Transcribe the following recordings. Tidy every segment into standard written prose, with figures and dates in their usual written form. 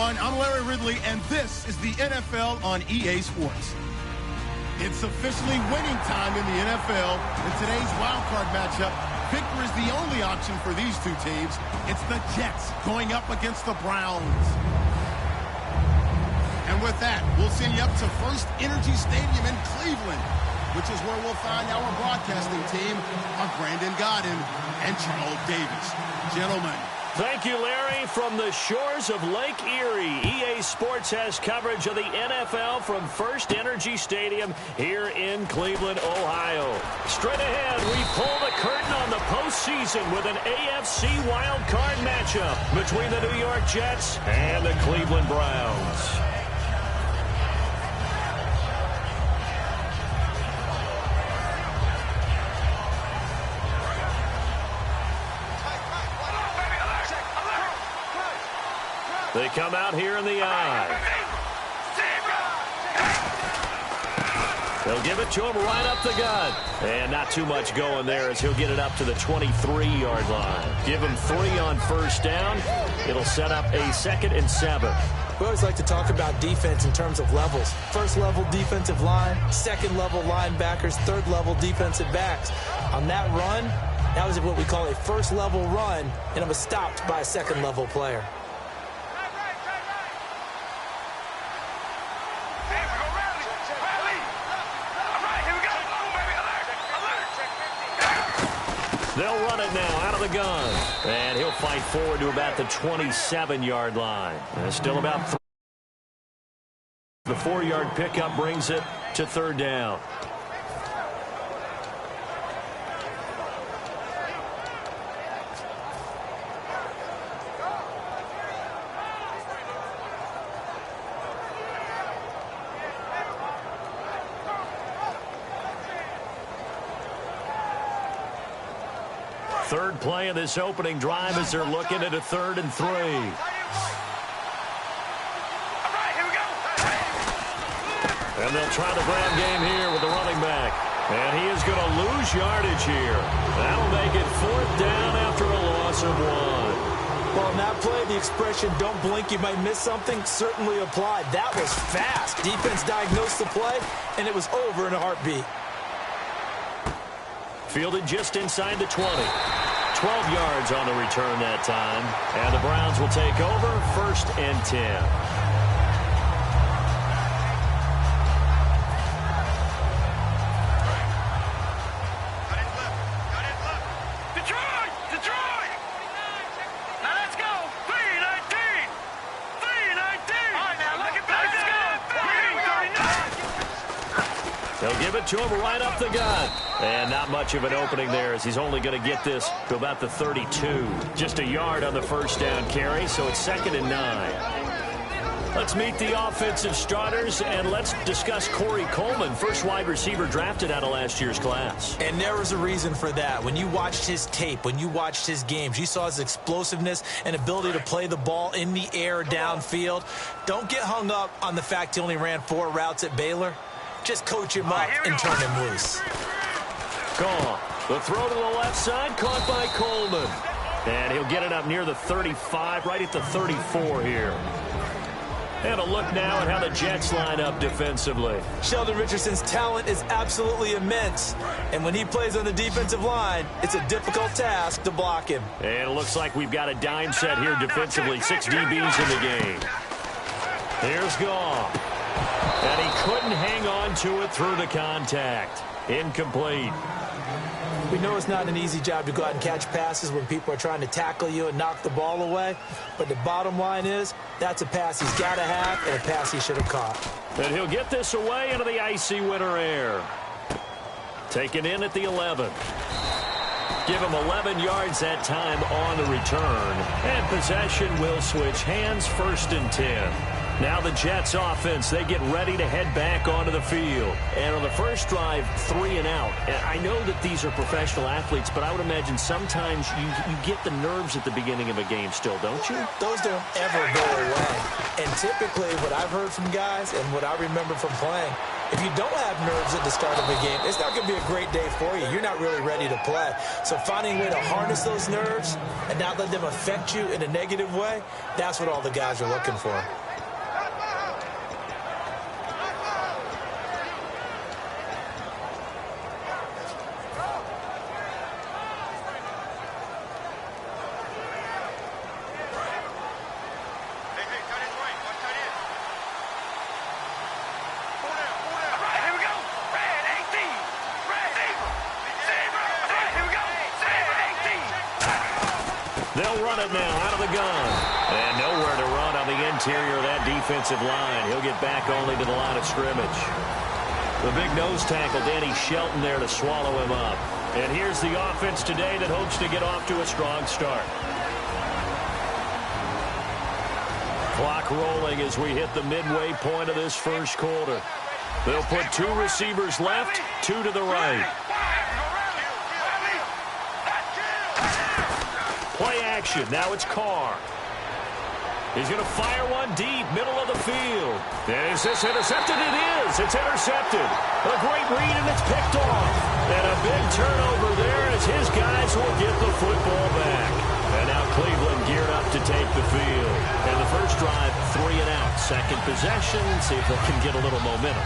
everyone. I'm Larry Ridley, and this is the NFL on EA Sports. It's officially winning time in the NFL. In today's wildcard matchup, victory is the only option for these two teams. It's the Jets going up against the Browns. And with that, we'll send you up to First Energy Stadium in Cleveland, which is where we'll find our broadcasting team of Brandon Godden and Charles Davis. Gentlemen. Thank you, Larry. From the shores of Lake Erie, EA Sports has coverage of the NFL from First Energy Stadium here in Cleveland, Ohio. Straight ahead, we pull the curtain on the postseason with an AFC wildcard matchup between the New York Jets and the Cleveland Browns. They come out here in the eye. They'll give it to him right up the gut. And not too much going there as he'll get it up to the 23-yard line. Give him 3 on first down. It'll set up a 2nd and 7. We always like to talk about defense in terms of levels. First level defensive line, second level linebackers, third level defensive backs. On that run, that was what we call a first level run, and it was stopped by a second level player. They'll run it now out of the gun. And he'll fight forward to about the 27-yard line. And still about 3. The 4-yard pickup brings it to 3rd down. Third play of this opening drive as they're looking at a 3rd and 3. And they'll try the ground game here with the running back. And he is going to lose yardage here. That'll make it 4th down after a loss of 1. Well, in that play, the expression, don't blink, you might miss something, certainly applied. That was fast. Defense diagnosed the play, and it was over in a heartbeat. Fielded just inside the 20. 12 yards on the return that time. And the Browns will take over 1st and 10. They'll give it to him right up the gut. And not much of an opening there as he's only going to get this to about the 32. Just a yard on the first down carry, so it's 2nd and 9. Let's meet the offensive starters, and let's discuss Corey Coleman, first wide receiver drafted out of last year's class. And there was a reason for that. When you watched his tape, when you watched his games, you saw his explosiveness and ability to play the ball in the air downfield. Don't get hung up on the fact he only ran 4 routes at Baylor. Just coach him up and turn him loose. Gone. The throw to the left side, caught by Coleman. And he'll get it up near the 35, right at the 34 here. And a look now at how the Jets line up defensively. Sheldon Richardson's talent is absolutely immense. And when he plays on the defensive line, it's a difficult task to block him. And it looks like we've got a dime set here defensively. 6 DBs in the game. Here's Goff. And he couldn't hang on to it through the contact. Incomplete. We know it's not an easy job to go out and catch passes when people are trying to tackle you and knock the ball away. But the bottom line is, that's a pass he's got to have and a pass he should have caught. And he'll get this away into the icy winter air. Taken in at the 11. Give him 11 yards that time on the return. And possession will switch hands, 1st and 10. Now the Jets offense, they get ready to head back onto the field. And on the first drive, 3 and out. I know that these are professional athletes, but I would imagine sometimes you get the nerves at the beginning of a game still, don't you? Those don't ever go away. And typically what I've heard from guys and what I remember from playing, if you don't have nerves at the start of a game, it's not going to be a great day for you. You're not really ready to play. So finding a way to harness those nerves and not let them affect you in a negative way, that's what all the guys are looking for. They'll run it now out of the gun. And nowhere to run on the interior of that defensive line. He'll get back only to the line of scrimmage. The big nose tackle, Danny Shelton, there to swallow him up. And here's the offense today that hopes to get off to a strong start. Clock rolling as we hit the midway point of this first quarter. They'll put 2 receivers left, 2 to the right. Play action. Now it's Carr. He's going to fire one deep, middle of the field. And is this intercepted? It is. It's intercepted. A great read, and it's picked off. And a big turnover there as his guys will get the football back. And now Cleveland geared up to take the field. And the first drive, 3 and out. Second possession. See if they can get a little momentum.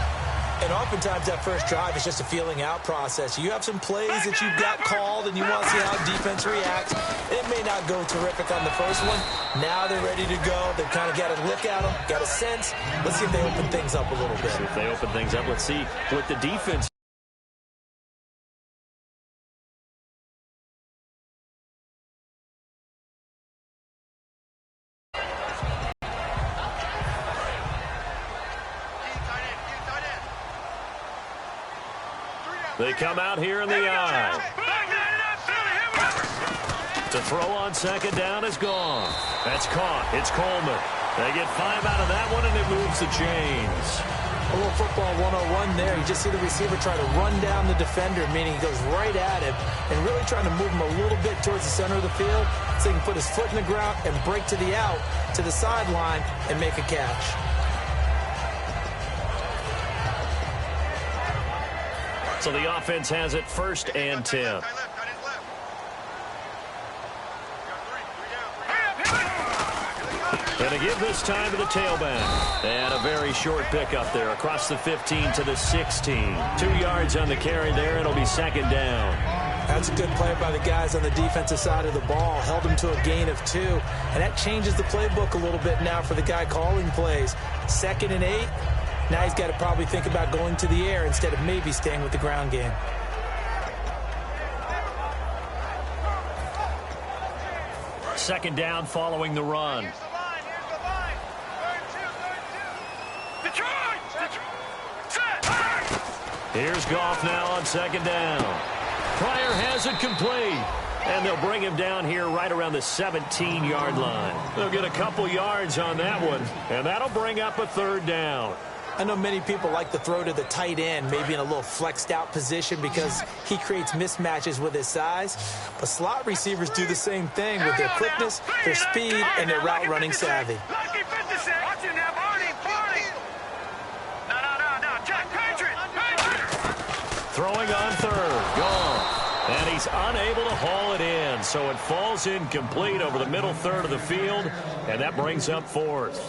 And oftentimes that first drive is just a feeling out process. You have some plays that you've got called and you want to see how defense reacts. It may not go terrific on the first one. Now they're ready to go. They've kind of got a look at them, got a sense. Let's see if they open things up a little bit. See if they open things up. Let's see what the defense. They come out here in the eye. To throw on second down is gone. That's caught. It's Coleman. They get 5 out of that one, and it moves the chains. A little football 101 there. You just see the receiver try to run down the defender, meaning he goes right at him and really trying to move him a little bit towards the center of the field so he can put his foot in the ground and break to the out, to the sideline, and make a catch. So the offense has it 1st and 10. And to give this time to the tailback. And a very short pickup there across the 15 to the 16. 2 yards on the carry there. It'll be 2nd down. That's a good play by the guys on the defensive side of the ball. Held them to a gain of 2. And that changes the playbook a little bit now for the guy calling plays. 2nd and 8. Now he's got to probably think about going to the air instead of maybe staying with the ground game. Second down following the run. Here's Goff now on 2nd down. Pryor has it complete. And they'll bring him down here right around the 17-yard line. They'll get a couple yards on that one. And that'll bring up a 3rd down. I know many people like to throw to the tight end, maybe in a little flexed out position because he creates mismatches with his size. But slot receivers do the same thing with their quickness, their speed, and their route running savvy. Throwing on 3rd. Gone. And he's unable to haul it in. So it falls incomplete over the middle 3rd of the field. And that brings up 4th.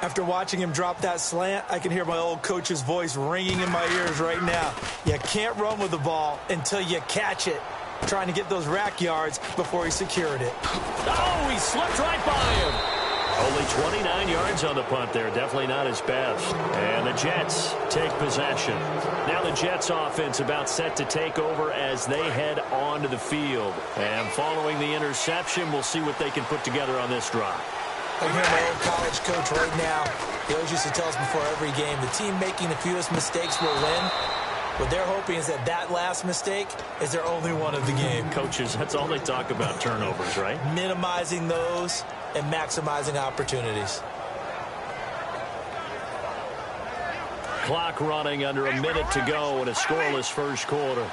After watching him drop that slant, I can hear my old coach's voice ringing in my ears right now. You can't run with the ball until you catch it. Trying to get those rack yards before he secured it. Oh, he slipped right by him. Only 29 yards on the punt there. Definitely not his best. And the Jets take possession. Now the Jets offense about set to take over as they head onto the field. And following the interception, we'll see what they can put together on this drive. I hear my old college coach right now. He always used to tell us before every game, the team making the fewest mistakes will win. What they're hoping is that that last mistake is their only one of the game. Coaches, that's all they talk about, turnovers, right? Minimizing those and maximizing opportunities. clock running under a minute to go in a scoreless first quarter.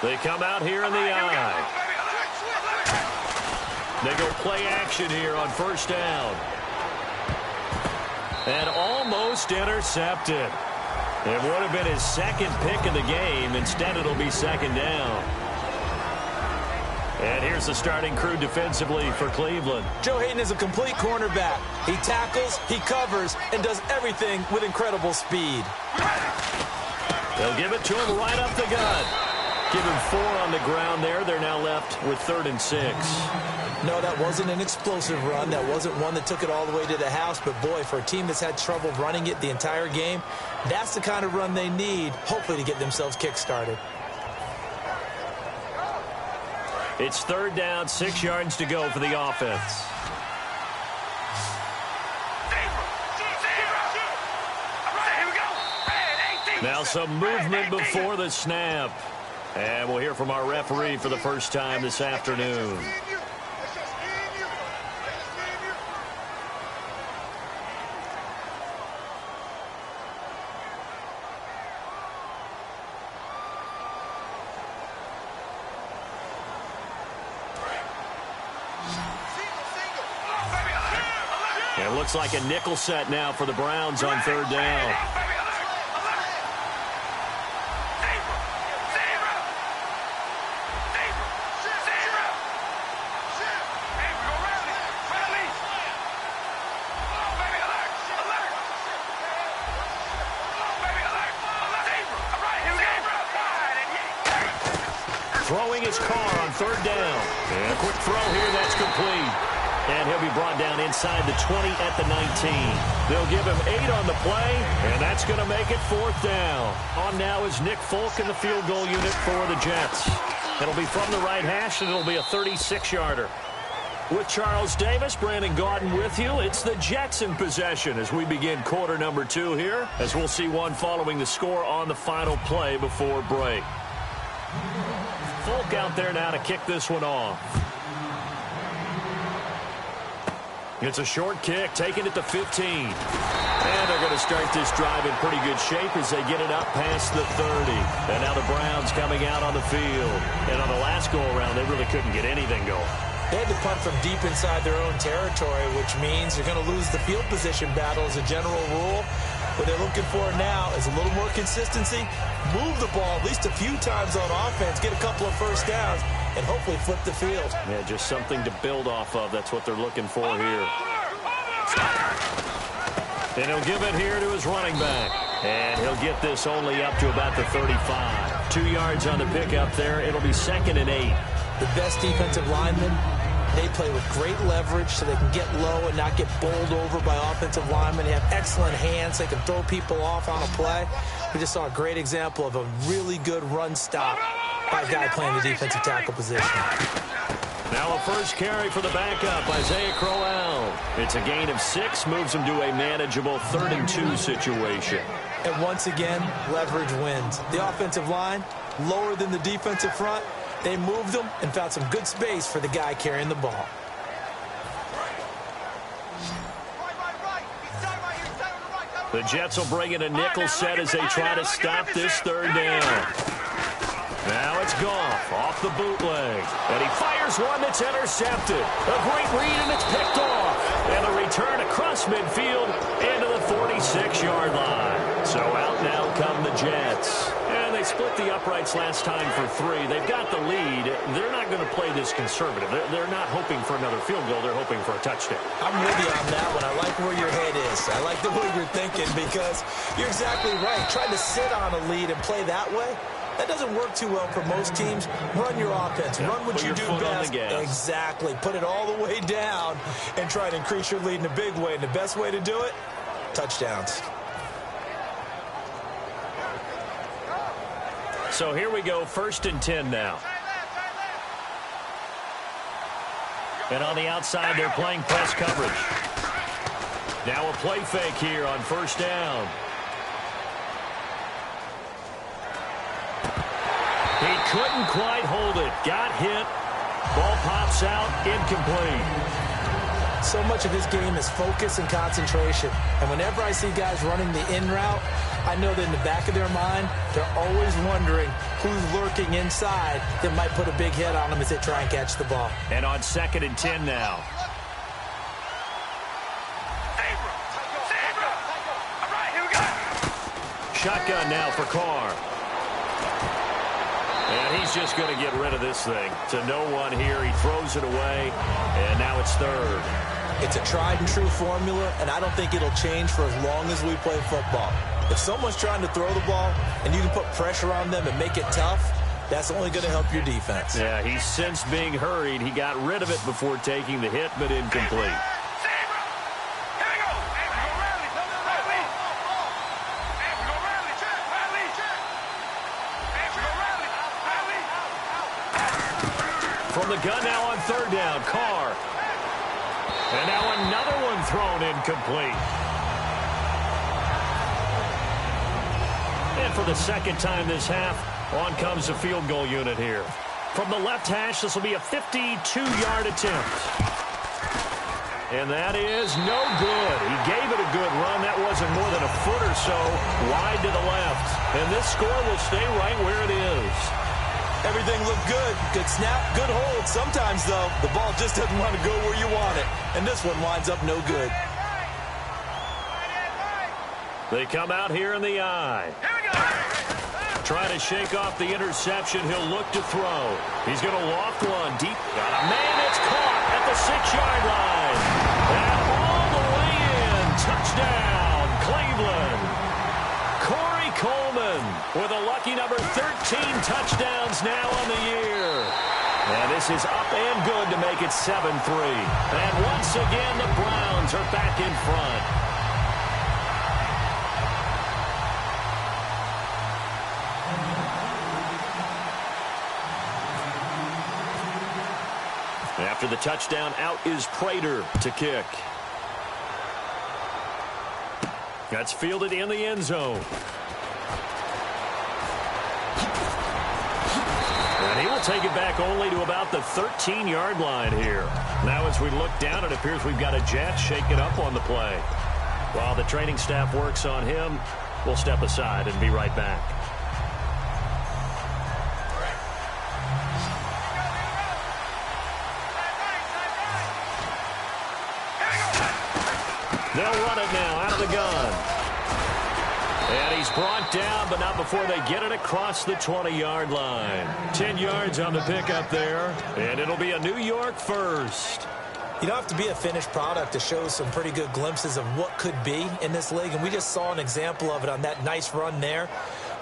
They come out here in the eye. They go play action here on first down. And almost intercepted. It would have been his second pick of the game. Instead, it'll be second down. And here's the starting crew defensively for Cleveland. Joe Hayden is a complete cornerback. He tackles, he covers, and does everything with incredible speed. They'll give it to him right up the gut. Give him 4 on the ground there. They're now left with 3rd and 6. No, that wasn't an explosive run. That wasn't one that took it all the way to the house. But, boy, for a team that's had trouble running it the entire game, that's the kind of run they need, hopefully, to get themselves kick-started. It's 3rd down, 6 yards to go for the offense. Now some movement before the snap. And we'll hear from our referee for the first time this afternoon. It looks like a nickel set now for the Browns on 3rd down. Throwing his car on 3rd down. And a quick throw here, that's complete. And he'll be brought down inside the 20 at the 19. They'll give him 8 on the play, and that's going to make it 4th down. On now is Nick Folk in the field goal unit for the Jets. It'll be from the right hash, and it'll be a 36-yarder. With Charles Davis, Brandon Gaudin with you. It's the Jets in possession as we begin quarter number 2 here, as we'll see one following the score on the final play before break. Folk out there now to kick this one off. It's a short kick, taking it to 15. And they're going to start this drive in pretty good shape as they get it up past the 30. And now the Browns coming out on the field. And on the last go-around, they really couldn't get anything going. They had to punt from deep inside their own territory, which means they're going to lose the field position battle as a general rule. What they're looking for now is a little more consistency, move the ball at least a few times on offense, get a couple of first downs, and hopefully flip the field. Yeah, just something to build off of. That's what they're looking for here. And he'll give it here to his running back. And he'll get this only up to about the 35. 2 yards on the pickup there. It'll be 2nd and 8. The best defensive linemen, they play with great leverage so they can get low and not get bowled over by offensive linemen. They have excellent hands. They can throw people off on a play. We just saw a great example of a really good run stop by a guy playing the defensive tackle position. Now a first carry for the backup, Isaiah Crowell. It's a gain of 6, moves him to a manageable 3rd and 2 situation. And once again, leverage wins. The offensive line, lower than the defensive front. They moved them and found some good space for the guy carrying the ball. The Jets will bring in a nickel set as they try to stop this 3rd down. Now it's Goff off the bootleg. And he fires one that's intercepted. A great read, and it's picked off. And a return across midfield into the 46-yard line. So out now come the Jets. And they split the uprights last time for 3. They've got the lead. They're not going to play this conservative. They're not hoping for another field goal. They're hoping for a touchdown. I'm with you on that one. I like where your head is. I like the way you're thinking because you're exactly right. Trying to sit on a lead and play that way, that doesn't work too well for most teams. Run your offense. Yeah, run what you do best. Exactly. Put it all the way down and try to increase your lead in a big way. And the best way to do it, touchdowns. So here we go, 1st and 10 now. And on the outside, they're playing press coverage. Now a play fake here on 1st down. He couldn't quite hold it. Got hit. Ball pops out. Incomplete. So much of his game is focus and concentration. And whenever I see guys running the in route, I know that in the back of their mind, they're always wondering who's lurking inside that might put a big hit on them as they try and catch the ball. And on 2nd and 10 now. Shotgun now for Carr. And he's just going to get rid of this thing. To no one here. He throws it away. And now it's 3rd. It's a tried and true formula, and I don't think it'll change for as long as we play football. If someone's trying to throw the ball and you can put pressure on them and make it tough, that's only going to help your defense. Yeah, he's since being hurried. He got rid of it before taking the hit, but incomplete. From the gun now on 3rd down, Carr. And now another one thrown incomplete. And for the 2nd time this half, on comes the field goal unit here. From the left hash, this will be a 52-yard attempt. And that is no good. He gave it a good run. That wasn't more than a foot or so wide to the left. And this score will stay right where it is. Everything looked good. Good snap, good hold. Sometimes, though, the ball just doesn't want to go where you want it. And this one winds up no good. They come out here in the eye. Trying to shake off the interception. He'll look to throw. He's going to loft one deep. Got a man. It's caught at the 6-yard line. And all the way in. Touchdown, Cleveland. Corey Coleman with a lucky number 13 touchdowns now on the year. And this is up and good to make it 7-3. And once again, the Browns are back in front. After the touchdown, out is Prater to kick. That's fielded in the end zone. And he will take it back only to about the 13-yard line here. Now as we look down, it appears we've got a Jet shaken up on the play. While the training staff works on him, we'll step aside and be right back. They'll run it now out of the gun. And he's brought down, but not before they get it across the 20-yard line. 10 yards on the pickup there, and it'll be a New York first. You don't have to be a finished product to show some pretty good glimpses of what could be in this league, and we just saw an example of it on that nice run there.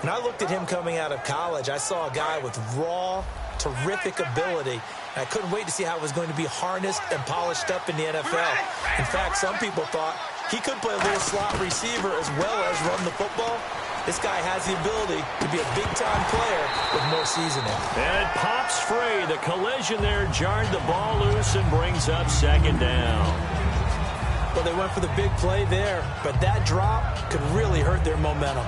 When I looked at him coming out of college, I saw a guy with raw, terrific ability. I couldn't wait to see how it was going to be harnessed and polished up in the NFL. In fact, some people thought he could play a little slot receiver as well as run the football. This guy has the ability to be a big-time player with more seasoning. And it pops free. The collision there jarred the ball loose and brings up 2nd down. Well, they went for the big play there, but that drop could really hurt their momentum.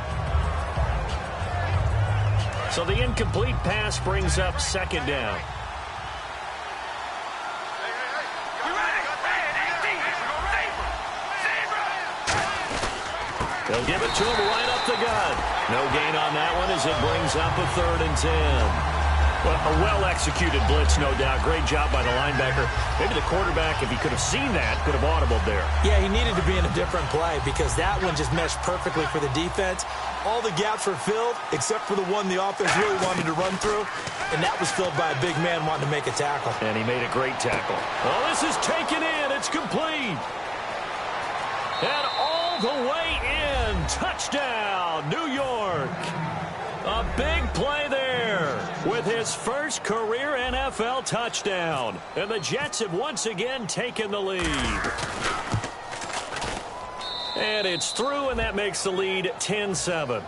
So the incomplete pass brings up 2nd down. They'll give it to him right up the gut. No gain on that one as it brings up a 3rd and 10. Well, a well-executed blitz, no doubt. Great job by the linebacker. Maybe the quarterback, if he could have seen that, could have audibled there. Yeah, he needed to be in a different play because that one just meshed perfectly for the defense. All the gaps were filled except for the one the offense really wanted to run through, and that was filled by a big man wanting to make a tackle. And he made a great tackle. Oh, this is taken in. It's complete. And all the way in. Touchdown, New York. A big play there with his first career NFL touchdown. And the Jets have once again taken the lead. And it's through, and that makes the lead 10-7.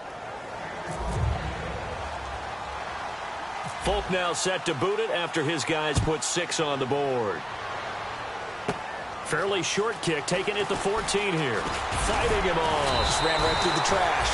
Folk now set to boot it after his guys put 6 on the board. Fairly short kick, taken at the 14 here. Fighting him off. Just ran right through the trash.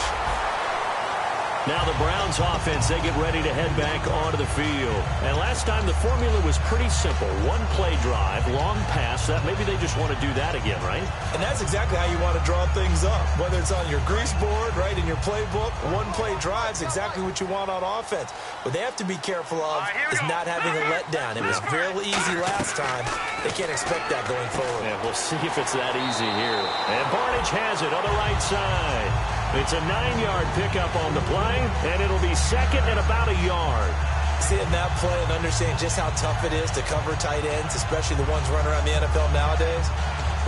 Now the Browns offense, they get ready to head back onto the field. And last time the formula was pretty simple. One play drive, long pass. That maybe they just want to do that again, right? And that's exactly how you want to draw things up. Whether it's on your grease board, right, in your playbook, one play drive is exactly what you want on offense. What they have to be careful of is not having a letdown. It was fairly easy last time. They can't expect that going forward. Yeah, we'll see if it's that easy here. And Barnidge has it on the right side. It's a 9-yard pickup on the play, and it'll be second and about a yard. Seeing that play and understanding just how tough it is to cover tight ends, especially the ones running around the NFL nowadays,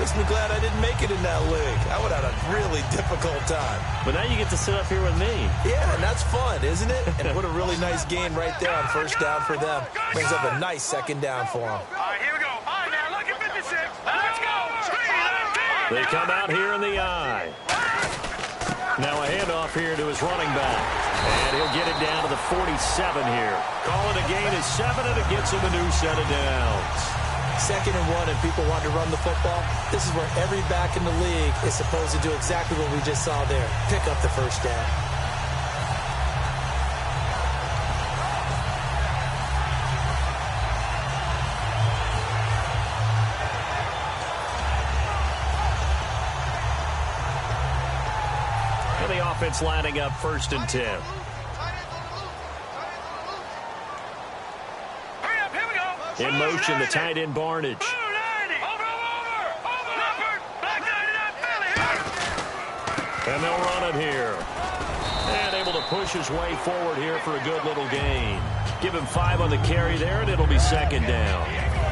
makes me glad I didn't make it in that league. I would have had a really difficult time. But now you get to sit up here with me. Yeah, and that's fun, isn't it? And what a really nice game right there on first down for them. Brings up a nice second down for them. All right, here we go. All right, now look at 56. Let's go. They come out here in the eye. Now a handoff here to his running back. And he'll get it down to the 47 here. Call it a gain of 7, and it gets him a new set of downs. 2nd and 1, and people want to run the football. This is where every back in the league is supposed to do exactly what we just saw there. Pick up the first down. The offense lining up 1st and 10. Hurry up, here we go. In motion, the tight end Barnidge. And they'll run it here. And able to push his way forward here for a good little gain. Give him 5 on the carry there, and it'll be 2nd down.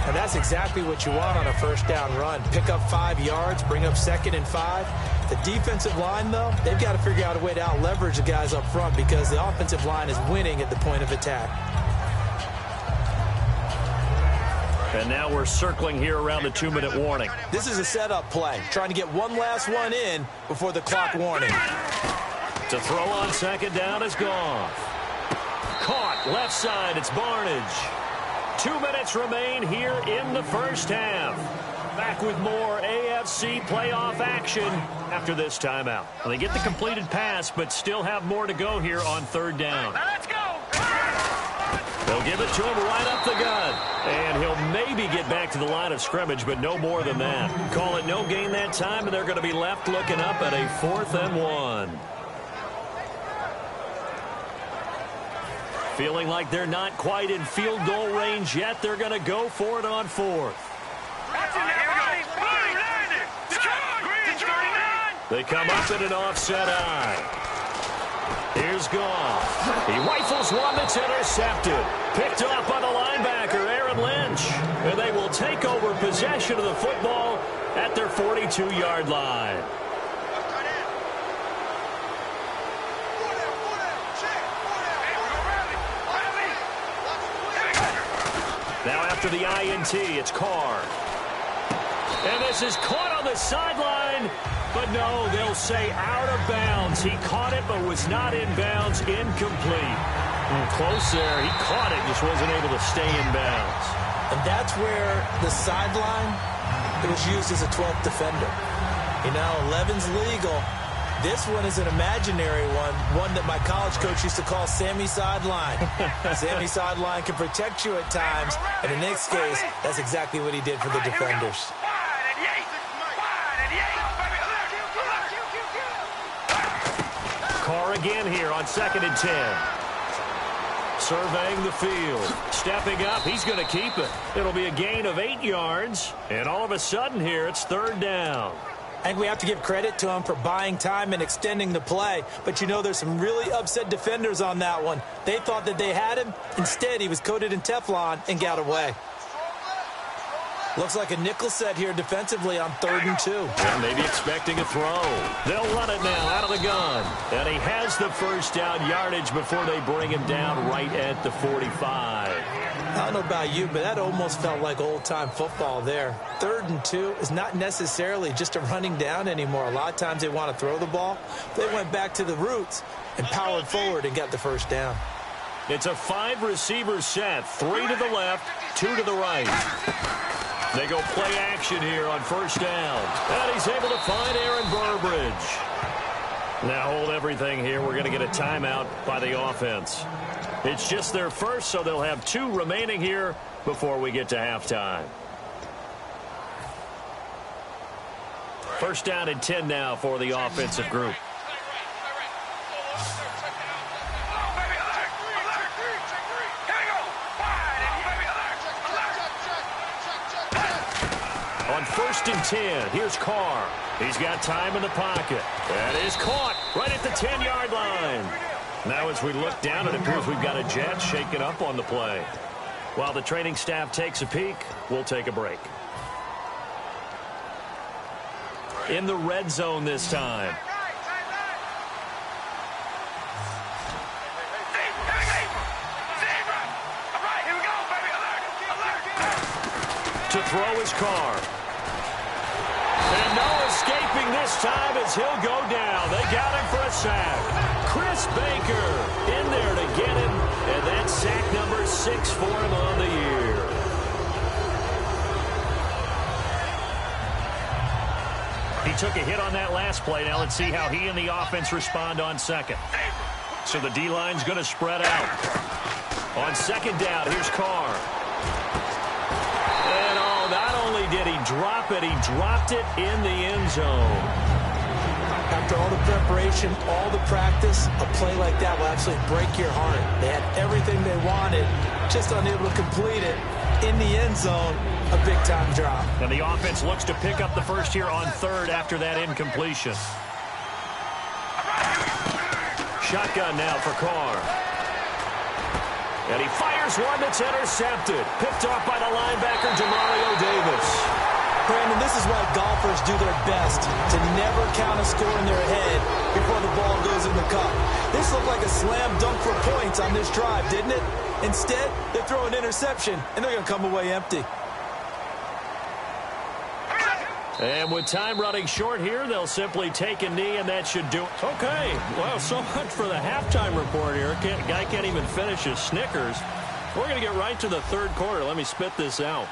And that's exactly what you want on a first down run. Pick up 5 yards, bring up 2nd and 5. The defensive line, though, they've got to figure out a way to out-leverage the guys up front because the offensive line is winning at the point of attack. And now we're circling here around the 2-minute warning. This is a setup play, trying to get one last one in before the clock warning. To throw on 2nd down is Goff. Caught left side, it's Barnidge. 2 minutes remain here in the first half. Back with more AFC playoff action after this timeout. Well, they get the completed pass, but still have more to go here on 3rd down. Now let's go. They'll give it to him right up the gut. And he'll maybe get back to the line of scrimmage, but no more than that. Call it no gain that time, and they're going to be left looking up at a 4th and 1. Feeling like they're not quite in field goal range yet. They're going to go for it on 4th. They come up in an offset eye. Here's Goff. He rifles one that's intercepted. Picked up by the linebacker, Aaron Lynch. And they will take over possession of the football at their 42-yard line. Now after the INT, it's Carr. And this is caught on the sideline. But no, they'll say out of bounds. He caught it, but was not in bounds. Incomplete. Close there. He caught it, just wasn't able to stay in bounds. And that's where the sideline, it was used as a 12th defender. You know, 11's legal. This one is an imaginary one that my college coach used to call Sammy Sideline. Sammy Sideline can protect you at times, and in this case, that's exactly what he did for the defenders. Carr again here on 2nd and 10. Surveying the field. Stepping up, he's going to keep it. It'll be a gain of 8 yards, and all of a sudden here, it's 3rd down. I think we have to give credit to him for buying time and extending the play. But, you know, there's some really upset defenders on that one. They thought that they had him. Instead, he was coated in Teflon and got away. Looks like a nickel set here defensively on 3rd and 2. And maybe expecting a throw. They'll run it now out of the gun. And he has the first down yardage before they bring him down right at the 45. I don't know about you, but that almost felt like old-time football there. 3rd and 2 is not necessarily just a running down anymore. A lot of times they want to throw the ball. They went back to the roots and powered forward and got the first down. It's a 5-receiver set. 3 to the left, 2 to the right. They go play action here on first down. And he's able to find Aaron Burbridge. Now hold everything here. We're going to get a timeout by the offense. It's just their first, so they'll have 2 remaining here before we get to halftime. First down and 10 now for the offensive group. On first and 10, here's Carr. He's got time in the pocket. That is caught right at the 10-yard line. Now as we look down, it appears we've got a jet shaken up on the play. While the training staff takes a peek, we'll take a break. In the red zone this time. To throw his Carr. And no escaping this time as he'll go down. They got him for a sack. Chris Baker in there to get him. And that's sack number 6 for him on the year. He took a hit on that last play. Now let's see how he and the offense respond on second. So the D-line's going to spread out. On second down, here's Carr. And not only did he drop it, he dropped it in the end zone. After all the preparation, all the practice, a play like that will actually break your heart. They had everything they wanted, just unable to complete it. In the end zone, a big-time drop. And the offense looks to pick up the first here on third after that incompletion. Shotgun now for Carr. And he fires one that's intercepted. Picked off by the linebacker, Demario Davis. Brandon, this is why golfers do their best to never count a score in their head before the ball goes in the cup. This looked like a slam dunk for points on this drive, didn't it? Instead, they throw an interception, and they're going to come away empty. And with time running short here, they'll simply take a knee, and that should do it. Okay, well, so much for the halftime report here. Guy can't even finish his Snickers. We're going to get right to the third quarter. Let me spit this out.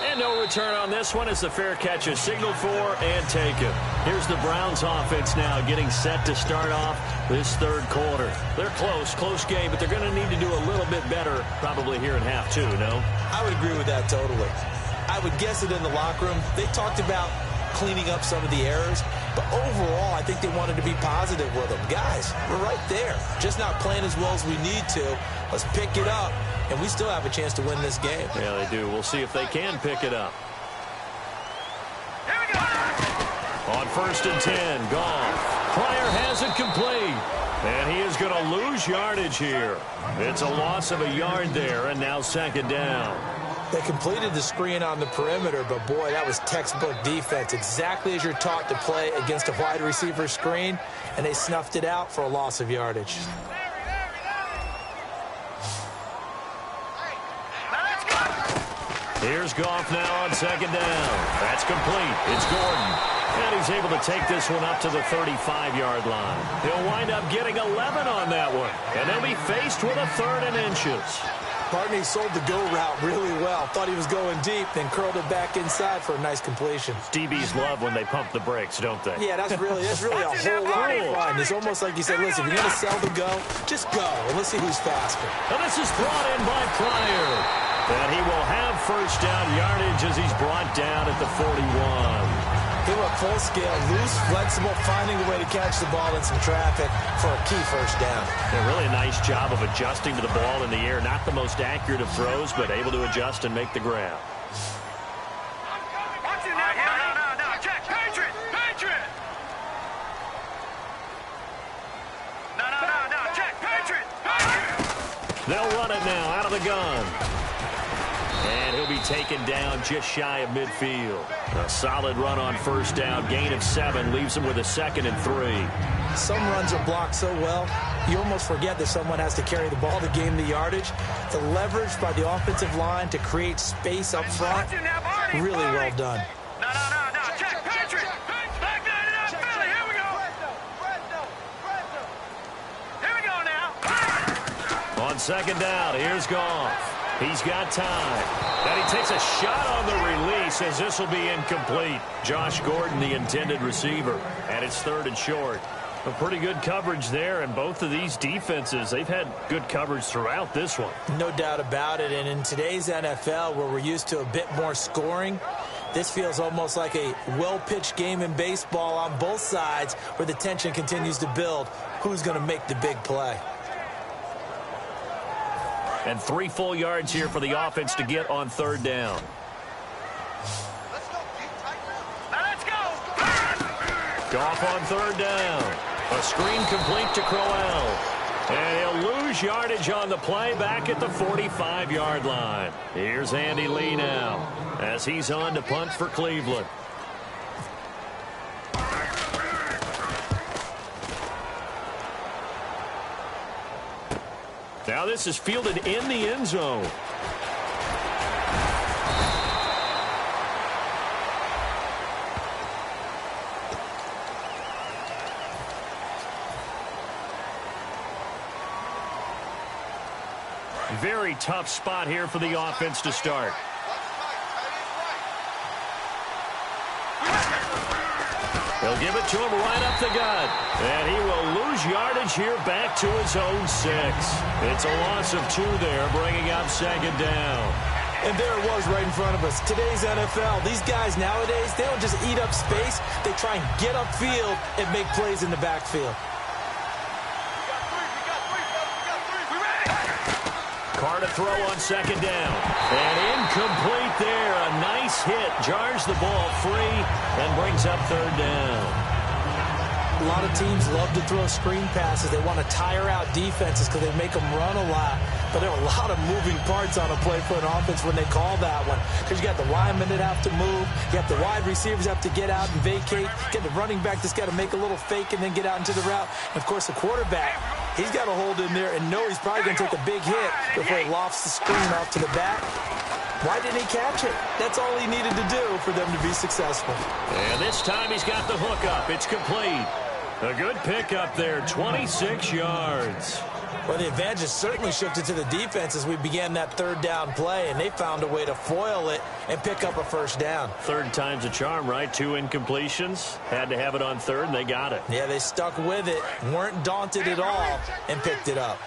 And no return on this one as the fair catch is signaled for and taken. Here's the Browns offense now getting set to start off this third quarter. They're close game, but they're going to need to do a little bit better probably here in half 2, no? I would agree with that totally. I would guess that in the locker room, they talked about cleaning up some of the errors, but overall, I think they wanted to be positive with them. Guys, we're right there. Just not playing as well as we need to. Let's pick it up, and we still have a chance to win this game. Yeah, they do. We'll see if they can pick it up. Here we go. On first and 10, Goff. Pryor has it complete. And he is going to lose yardage here. It's a loss of a yard there, and now second down. They completed the screen on the perimeter, but boy, that was textbook defense. Exactly as you're taught to play against a wide receiver screen, and they snuffed it out for a loss of yardage. Here's Goff now on second down. That's complete. It's Gordon. And he's able to take this one up to the 35-yard line. He'll wind up getting 11 on that one. And they'll be faced with a third and inches. Barney sold the go route really well. Thought he was going deep, then curled it back inside for a nice completion. DBs love when they pump the brakes, don't they? Yeah, that's really a whole lot of fun. It's almost like you said, listen, if you're going to sell the go, just go, and let's see who's faster. And this is brought in by Pryor. And he will have first down yardage as he's brought down at the 41. He went full scale, loose, flexible, finding a way to catch the ball in some traffic for a key first down. Yeah, really a nice job of adjusting to the ball in the air. Not the most accurate of throws, but able to adjust and make the grab. Watch it now. No. Check. Patriot. No. Check. Patriot. They'll run it now out of the gun. And he'll be taken down just shy of midfield. A solid run on first down. Gain of 7 leaves him with a 2nd and 3. Some runs are blocked so well, you almost forget that someone has to carry the ball to gain the yardage. The leverage by the offensive line to create space up front, really well done. No. Check. Patriot. Back line it up, Philly. Here we go. Here we go now. On second down, here's Goff. He's got time. And he takes a shot on the release as this will be incomplete. Josh Gordon, the intended receiver. And it's 3rd and short. A pretty good coverage there, and both of these defenses, they've had good coverage throughout this one. No doubt about it, and in today's NFL, where we're used to a bit more scoring, this feels almost like a well-pitched game in baseball on both sides where the tension continues to build. Who's going to make the big play? And 3 full yards here for the offense to get on 3rd down. Let's go. Goff on 3rd down. A screen complete to Crowell. And he'll lose yardage on the play back at the 45-yard line. Here's Andy Lee now as he's on to punt for Cleveland. Now this is fielded in the end zone. Very tough spot here for the offense to start. They'll give it to him right up the gut. And he will lose yardage here back to his own 6. It's a loss of 2 there, bringing up 2nd down. And there it was right in front of us. Today's NFL, these guys nowadays, they don't just eat up space. They try and get upfield and make plays in the backfield. Carr to throw on 2nd down. And incomplete there. A nice hit. Jars the ball free and brings up 3rd down. A lot of teams love to throw screen passes. They want to tire out defenses because they make them run a lot. But there are a lot of moving parts on a play for an offense when they call that one. Because you got the linemen that have to move. You have the wide receivers have to get out and vacate. You get the running back that's got to make a little fake and then get out into the route. And, of course, the quarterback, he's got to hold in there and know he's probably going to take a big hit before he lofts the screen off to the back. Why didn't he catch it? That's all he needed to do for them to be successful. And this time he's got the hook up. It's complete. A good pickup there, 26 yards. Well, the advantage has certainly shifted to the defense as we began that 3rd down play, and they found a way to foil it and pick up a 1st down. 3rd time's a charm, right? 2 incompletions. Had to have it on 3rd, and they got it. Yeah, they stuck with it, weren't daunted at all, and picked it up.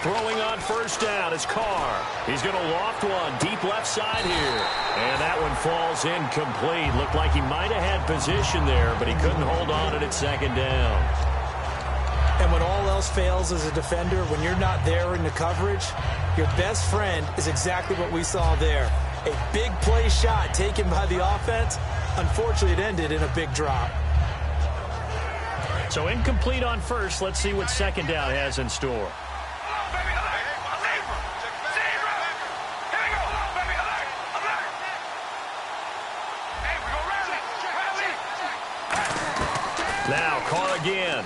Throwing on 1st down is Carr. He's going to loft one deep left side here. And that one falls incomplete. Looked like he might have had position there, but he couldn't hold on it at 2nd down. And when all else fails as a defender, when you're not there in the coverage, your best friend is exactly what we saw there. A big play shot taken by the offense. Unfortunately, it ended in a big drop. So incomplete on 1st. Let's see what 2nd down has in store. Now, Carr again.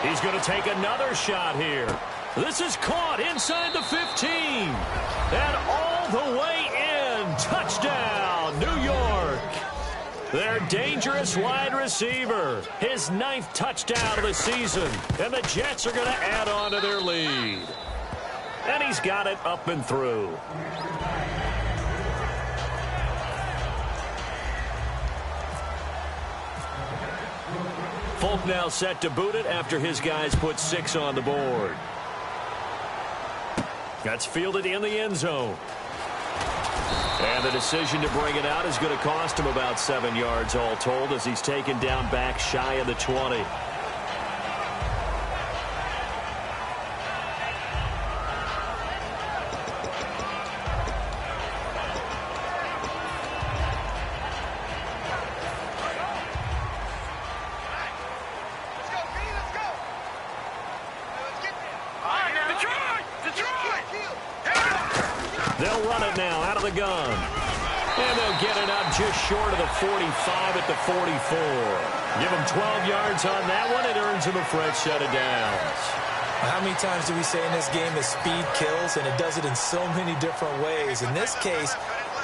He's going to take another shot here. This is caught inside the 15. And all the way in. Touchdown, New York. Their dangerous wide receiver. His 9th touchdown of the season. And the Jets are going to add on to their lead. And he's got it up and through. Folk now set to boot it after his guys put 6 on the board. That's fielded in the end zone. And the decision to bring it out is going to cost him about 7 yards all told as he's taken down back shy of the 20. They'll run it now out of the gun. And they'll get it up just short of the 45 at the 44. Give them 12 yards on that one. It earns them a fresh set of downs. How many times do we say in this game that speed kills, and it does it in so many different ways? In this case,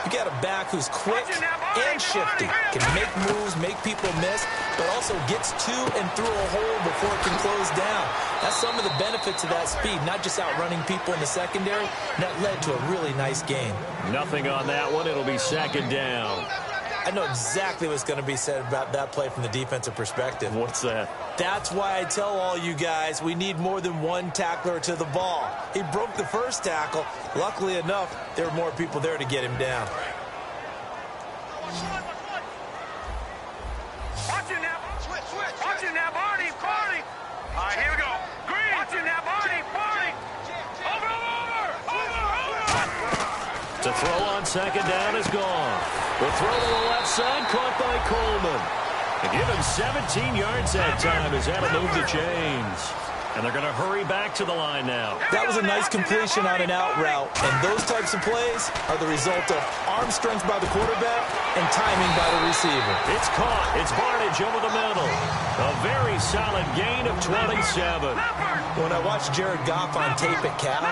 you got a back who's quick and shifty, can make moves, make people miss, but also gets to and through a hole before it can close down. That's some of the benefits of that speed, not just outrunning people in the secondary, and that led to a really nice game. Nothing on that one. It'll be second down. I know exactly what's going to be said about that play from the defensive perspective. What's that? That's why I tell all you guys we need more than one tackler to the ball. He broke the first tackle. Luckily enough, there were more people there to get him down. Watching now. Watching now, Barney. All right, here we go. Green. Watching now, Barney. Over. To throw on second down is gone. The throw to the left side, caught by Coleman. They give him 17 yards that time as that'll move the chains. And they're going to hurry back to the line now. That was a nice completion on an out route. And those types of plays are the result of arm strength by the quarterback and timing by the receiver. It's caught. It's Barnage over the middle. A very solid gain of 27. When I watched Jared Goff on tape at Cal,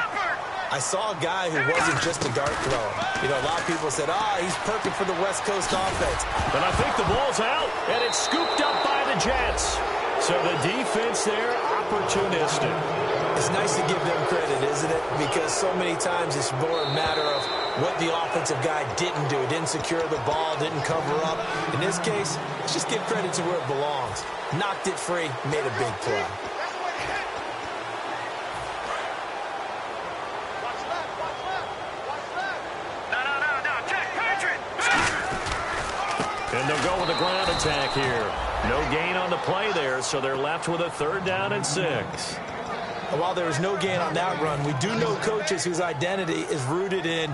I saw a guy who wasn't just a dart thrower. You know, a lot of people said, he's perfect for the West Coast offense. But I think the ball's out, and it's scooped up by the Jets. So the defense there, opportunistic. It's nice to give them credit, isn't it? Because so many times it's more a matter of what the offensive guy didn't do. Didn't secure the ball, didn't cover up. In this case, let's just give credit to where it belongs. Knocked it free, made a big play. And they'll go with a ground attack here. No gain on the play there, so they're left with a 3rd down and 6. And while there was no gain on that run, we do know coaches whose identity is rooted in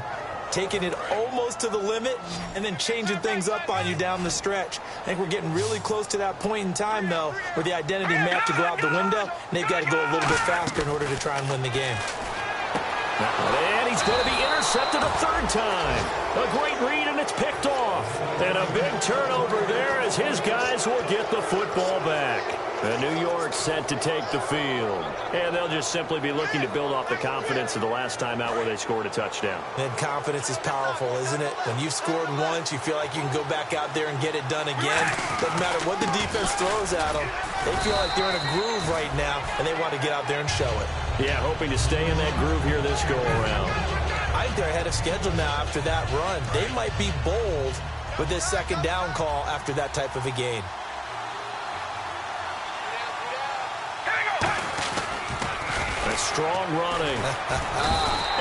taking it almost to the limit and then changing things up on you down the stretch. I think we're getting really close to that point in time, though, where the identity may have to go out the window, and they've got to go a little bit faster in order to try and win the game. And he's going to be intercepted a 3rd time. A great read, and it's picked off. And a big turnover there as his guys will get the football back. And New York set to take the field. And they'll just simply be looking to build off the confidence of the last time out where they scored a touchdown. And confidence is powerful, isn't it? When you've scored once, you feel like you can go back out there and get it done again. Doesn't matter what the defense throws at them. They feel like they're in a groove right now, and they want to get out there and show it. Yeah, hoping to stay in that groove here this go-around. I think they're ahead of schedule now after that run. They might be bold with this 2nd down call after that type of a gain. A strong running.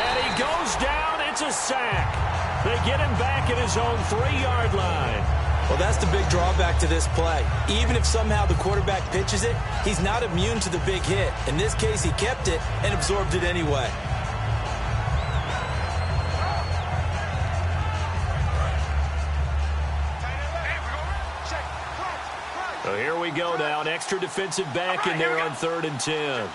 And he goes down. It's a sack. They get him back at his own 3-yard line. Well, that's the big drawback to this play. Even if somehow the quarterback pitches it, he's not immune to the big hit. In this case, he kept it and absorbed it anyway. So here we go now. An extra defensive back in there on 3rd and 10.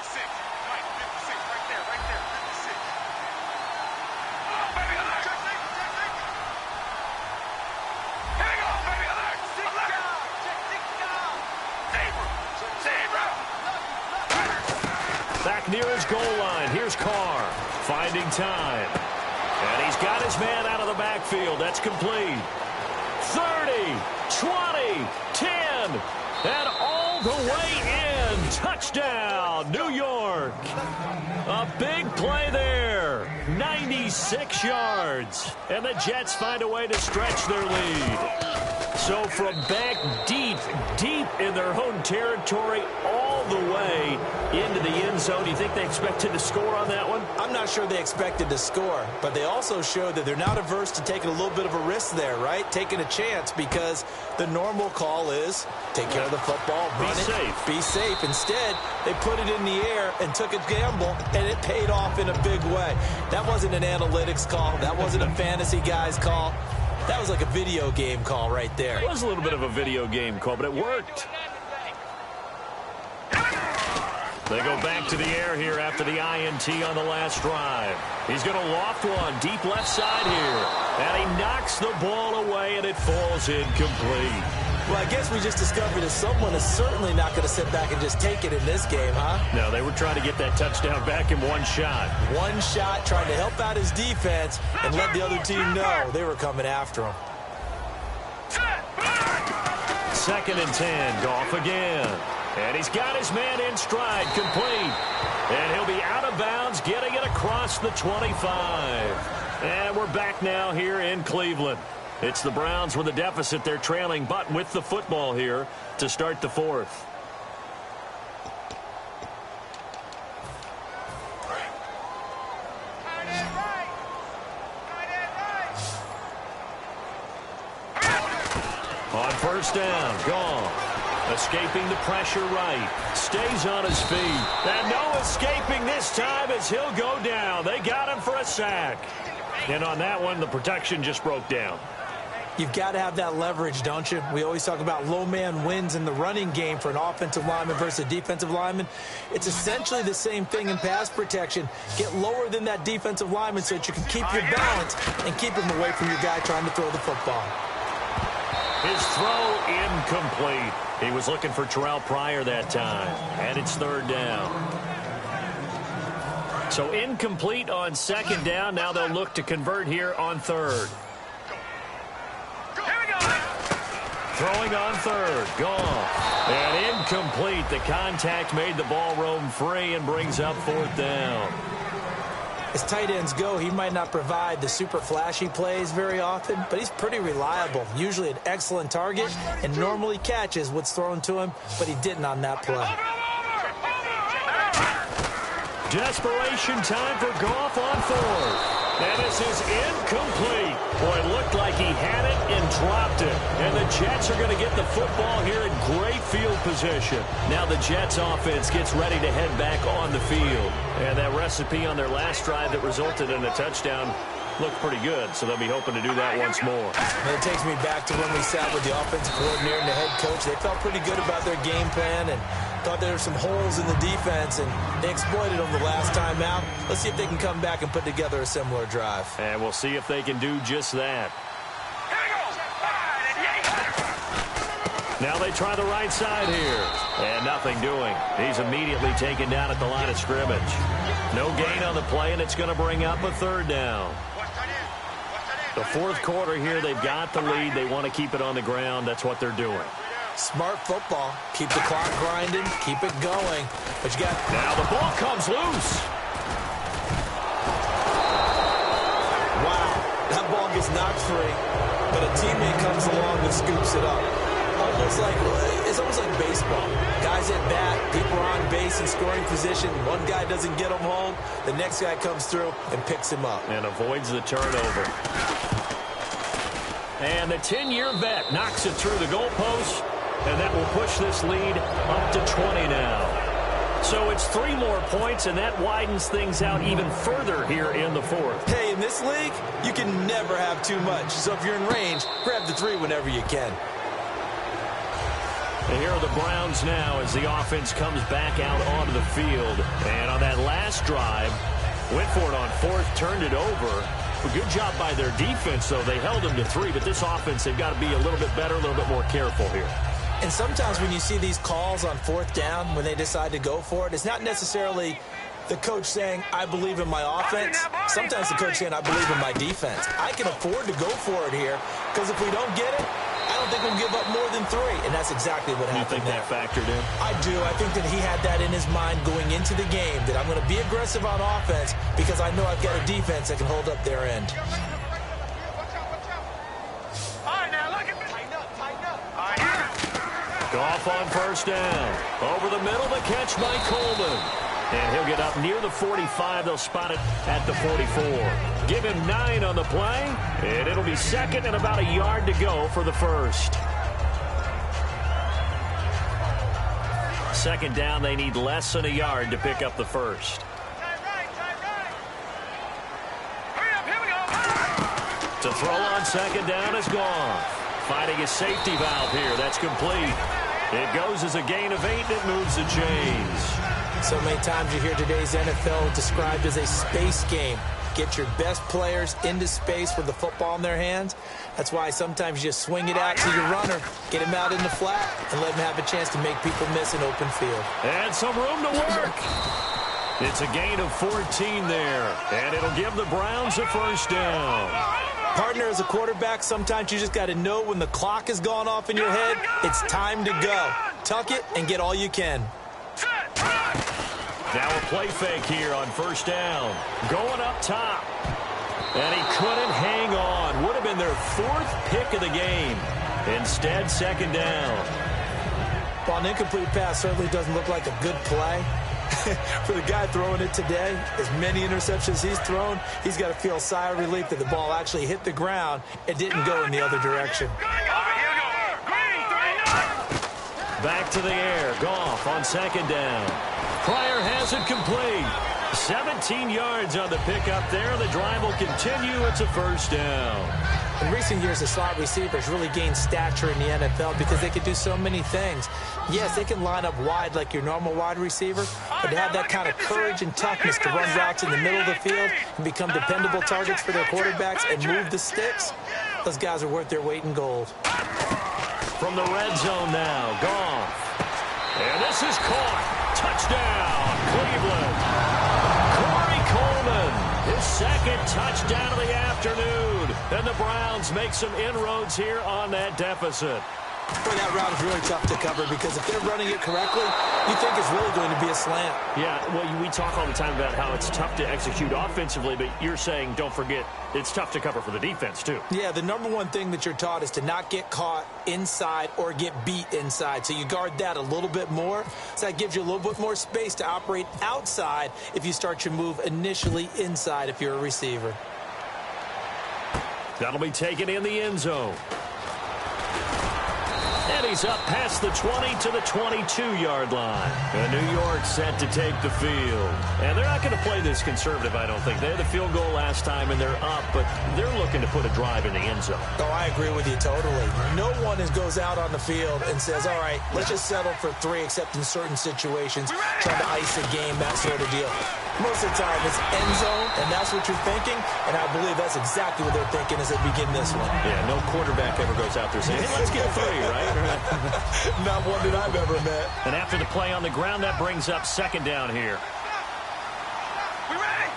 Back near his goal line. Here's Carr finding time. And he's got his man out of the backfield. That's complete. 30, 20, 10, and all the way in. Touchdown, New York. A big play there. 96 yards. And the Jets find a way to stretch their lead. So from back deep in their own territory, all the way into the end zone, do you think they expected to score on that one? I'm not sure they expected to score, but they also showed that they're not averse to taking a little bit of a risk there, right? Taking a chance, because the normal call is take care of the football, run it, be safe. Instead, they put it in the air and took a gamble, and it paid off in a big way. That wasn't an analytics call. That wasn't a fantasy guy's call. That was like a video game call right there. It was a little bit of a video game call, but it worked. They go back to the air here after the INT on the last drive. He's going to loft one deep left side here. And he knocks the ball away, and it falls incomplete. Well, I guess we just discovered that someone is certainly not going to sit back and just take it in this game, huh? No, they were trying to get that touchdown back in one shot. One shot, trying to help out his defense and let the other team know they were coming after him. 2nd and 10, Goff again. And he's got his man in stride, complete. And he'll be out of bounds, getting it across the 25. And we're back now here in Cleveland. It's the Browns with a deficit. They're trailing, but with the football here to start the 4th. On 1st down, Goff. Escaping the pressure right. Stays on his feet. And no escaping this time as he'll go down. They got him for a sack. And on that one, the protection just broke down. You've got to have that leverage, don't you? We always talk about low man wins in the running game for an offensive lineman versus a defensive lineman. It's essentially the same thing in pass protection. Get lower than that defensive lineman so that you can keep your balance and keep him away from your guy trying to throw the football. His throw incomplete. He was looking for Terrell Pryor that time. And it's 3rd down. So incomplete on 2nd down. Now they'll look to convert here on 3rd. Throwing on 3rd. Goff. And incomplete. The contact made the ball roam free and brings up 4th down. As tight ends go, he might not provide the super flashy plays very often, but he's pretty reliable. Usually an excellent target and normally catches what's thrown to him, but he didn't on that play. Desperation time for Goff on 4th. And this is incomplete. Boy, it looked like he had it and dropped it. And the Jets are going to get the football here in great field position. Now the Jets offense gets ready to head back on the field. And that recipe on their last drive that resulted in a touchdown looked pretty good, so they'll be hoping to do that once more. And it takes me back to when we sat with the offensive coordinator and the head coach. They felt pretty good about their game plan and thought there were some holes in the defense, and they exploited them the last time out. Let's see if they can come back and put together a similar drive. And we'll see if they can do just that. Now they try the right side here. And nothing doing. He's immediately taken down at the line of scrimmage. No gain on the play, and it's going to bring up a 3rd down. The 4th quarter here, they've got the lead. They want to keep it on the ground. That's what they're doing. Smart football. Keep the clock grinding. Keep it going. But you got... Now the ball comes loose. Wow. That ball gets knocked free, but a teammate comes along and scoops it up. It's almost like baseball. Guys at bat, people are on base in scoring position. One guy doesn't get him home. The next guy comes through and picks him up. And avoids the turnover. And the 10-year vet knocks it through the goalpost. And that will push this lead up to 20 now. So it's 3 more points, and that widens things out even further here in the 4th. Hey, in this league, you can never have too much. So if you're in range, grab the 3 whenever you can. And here are the Browns now as the offense comes back out onto the field. And on that last drive, went for it on 4th, turned it over. A good job by their defense, though. They held them to 3, but this offense, they've got to be a little bit better, a little bit more careful here. And sometimes when you see these calls on 4th down, when they decide to go for it, it's not necessarily the coach saying, I believe in my offense. Sometimes the coach saying, I believe in my defense. I can afford to go for it here, because if we don't get it, I don't think we'll give up more than 3. And that's exactly what happened there. You think that factored in? I do. I think that he had that in his mind going into the game, that I'm going to be aggressive on offense because I know I've got a defense that can hold up their end. Goff on 1st down. Over the middle, the catch by Coleman. And he'll get up near the 45. They'll spot it at the 44. Give him 9 on the play. And it'll be 2nd and about a yard to go for the 1st. 2nd down, they need less than a yard to pick up the 1st. To throw on 2nd down is Goff. Finding a safety valve here. That's complete. It goes as a gain of 8, and it moves the chains. So many times you hear today's NFL described as a space game. get your best players into space with the football in their hands. That's why sometimes you just swing it out to your runner, get him out in the flat, and let him have a chance to make people miss an open field. And some room to work. It's a gain of 14 there, and it'll give the Browns a first down. Partner, as a quarterback, sometimes you just got to know when the clock has gone off in your head, it's time to go. Tuck it and get all you can. Now a play fake here on first down. Going up top. And he couldn't hang on. Would have been their 4th pick of the game. Instead, second down. Well, an incomplete pass certainly doesn't look like a good play. For the guy throwing it today, as many interceptions he's thrown, he's got to feel a sigh of relief that the ball actually hit the ground and didn't go in the other direction. Back to the air. Goff on second down. Pryor has it complete. 17 yards on the pickup there. The drive will continue. It's a first down. In recent years, the slot receivers really gained stature in the NFL because they can do so many things. Yes, they can line up wide like your normal wide receiver, but to have that kind of courage and toughness to run routes in the middle of the field and become dependable targets for their quarterbacks and move the sticks, those guys are worth their weight in gold. From the red zone now, Goff. And this is caught. Touchdown, Cleveland. Corey Coleman, his second touchdown of the afternoon. And the Browns make some inroads here on that deficit. Boy, that route is really tough to cover because if they're running it correctly, you think it's really going to be a slant. Yeah, well, we talk all the time about how it's tough to execute offensively, but you're saying, don't forget, it's tough to cover for the defense, too. Yeah, the number one thing that you're taught is to not get caught inside or get beat inside. So you guard that a little bit more. So that gives you a little bit more space to operate outside if you start your move initially inside if you're a receiver. That'll be taken in the end zone. And he's up past the 20 to the 22-yard line. And New York set to take the field. And they're not going to play this conservative, I don't think. They had the field goal last time, and they're up, but they're looking to put a drive in the end zone. Oh, I agree with you totally. No one goes out on the field and says, all right, let's just settle for 3, except in certain situations, trying to ice a game, that sort of deal. Most of the time, it's end zone, and that's what you're thinking, and I believe that's exactly what they're thinking as they begin this one. Yeah, no quarterback ever goes out there saying, hey, let's get 3, right? Not one that I've ever met. And after the play on the ground, that brings up second down here. We ready?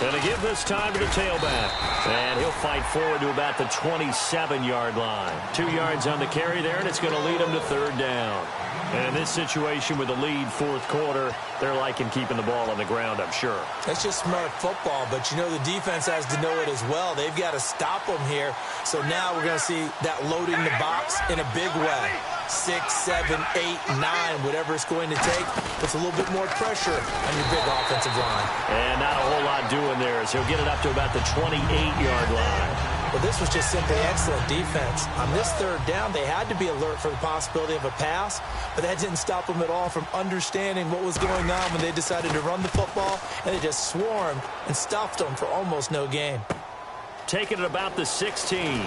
And to give this time to the tailback. And he'll fight forward to about the 27-yard line. 2 yards on the carry there, and it's going to lead him to third down. And in this situation with the lead fourth quarter, they're liking keeping the ball on the ground, I'm sure. That's just smart football, but you know the defense has to know it as well. They've got to stop them here. So now we're going to see that loading the box in a big way. 6, 7, 8, 9, whatever it's going to take. Puts a little bit more pressure on your big offensive line. And not a whole lot doing there as he'll get it up to about the 28-yard line. Well, this was just simply excellent defense. On this third down, they had to be alert for the possibility of a pass, but that didn't stop them at all from understanding what was going on when they decided to run the football, and they just swarmed and stuffed them for almost no gain. Taking it about the 16.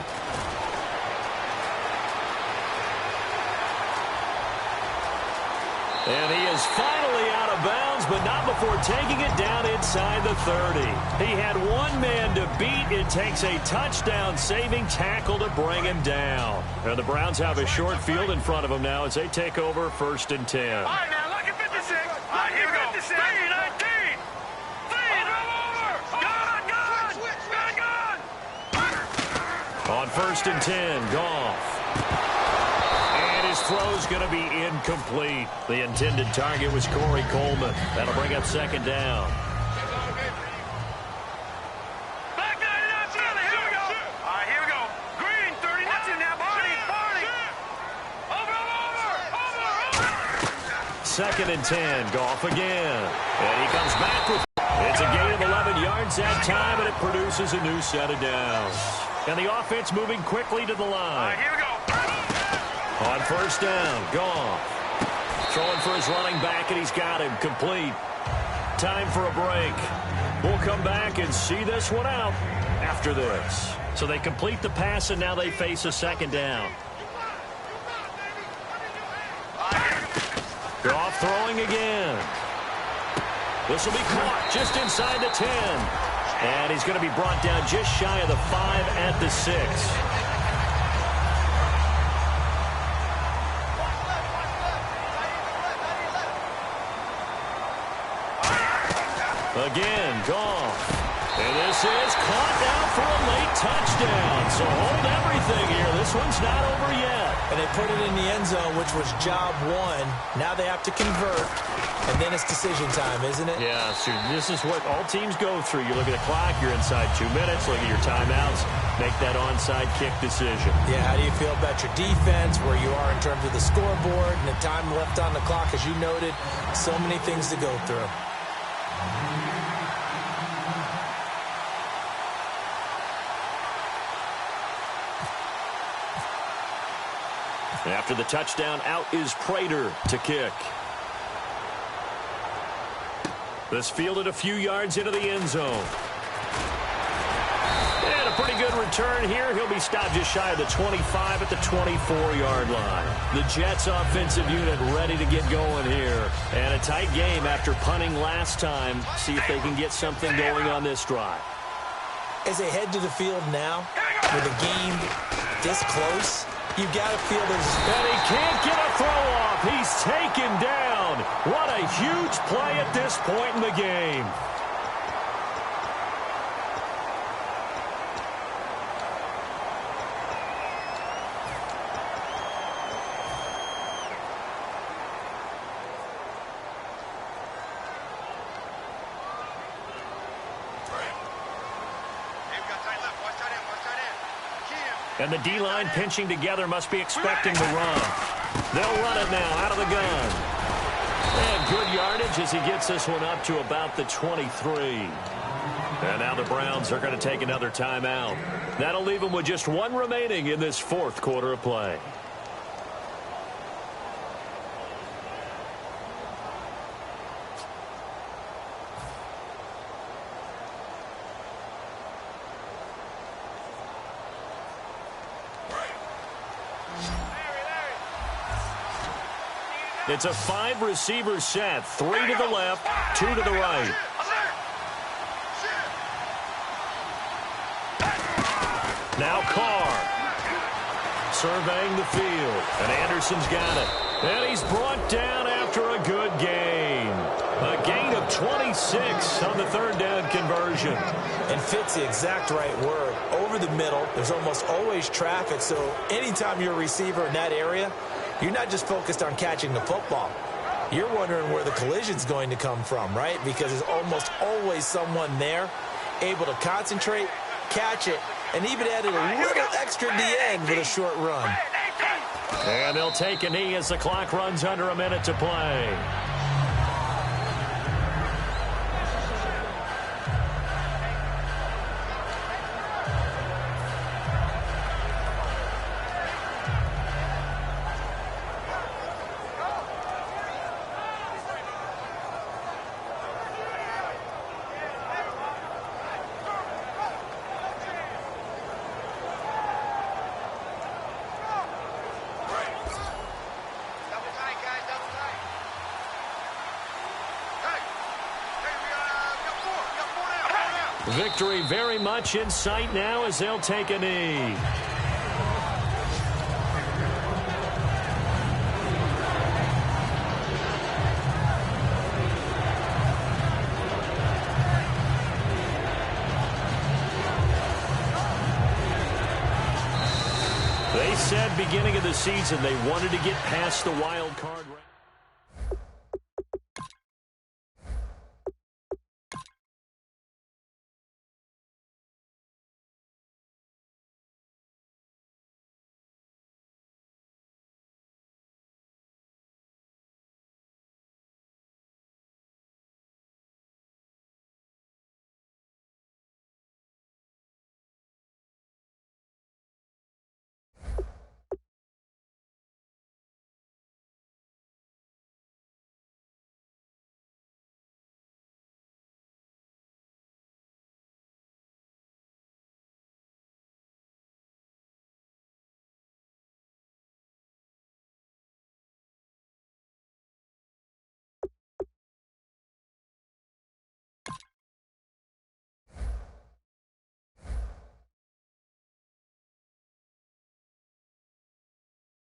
And he is finally out of bounds, but not before taking it down inside the 30. He had one man to beat. It takes a touchdown-saving tackle to bring him down. And the Browns have a short field in front of them now as they take over 1st and 10. All right, now, look at 56. All right, here we go. 3, 19. 3, roll over. Gun. On 1st and 10, Goff. His throw's going to be incomplete. The intended target was Corey Coleman. That'll bring up second down. Back down and outside. Here we go. All right, here we go. Green, 30. Watch him now. Barney. Over. 2nd and 10. Goff again. And he comes back with... It's a gain of 11 yards that time, and it produces a new set of downs. And the offense moving quickly to the line. All right, here we go. On 1st down, Goff. Throwing for his running back, and he's got him complete. Time for a break. We'll come back and see this one out after this. So they complete the pass, and now they face a second down. All right. Goff throwing again. This will be caught just inside the 10. And he's going to be brought down just shy of the 5 at the 6. Again, Goff. And this is caught down for a late touchdown. So hold everything here. This one's not over yet. And they put it in the end zone, which was job one. Now they have to convert, and then it's decision time, isn't it? Yeah, so this is what all teams go through. You look at the clock, you're inside 2 minutes, look at your timeouts, make that onside kick decision. Yeah, how do you feel about your defense, where you are in terms of the scoreboard, and the time left on the clock, as you noted, so many things to go through. After the touchdown, out is Prater to kick. This fielded a few yards into the end zone. And a pretty good return here. He'll be stopped just shy of the 25 at the 24-yard line. The Jets offensive unit ready to get going here. And a tight game after punting last time. See if they can get something going on this drive. As they head to the field now, with a game this close, you've got to feel there's... And he can't get a throw off. He's taken down. What a huge play at this point in the game. And the D-line pinching together must be expecting the run. They'll run it now out of the gun. And good yardage as he gets this one up to about the 23. And now the Browns are going to take another timeout. That'll leave them with just one remaining in this fourth quarter of play. It's a 5-receiver set. 3 to the left, 2 to the right. Now Carr. Surveying the field. And Anderson's got it. And he's brought down after a good gain. A gain of 26 on the third down conversion. And fits the exact right word. Over the middle, there's almost always traffic. So anytime you're a receiver in that area, you're not just focused on catching the football. You're wondering where the collision's going to come from, right? Because there's almost always someone there able to concentrate, catch it, and even added a little extra at the end with a short run. And they'll take a knee as the clock runs under a minute to play. Victory very much in sight now as they'll take a knee. They said beginning of the season they wanted to get past the wild card.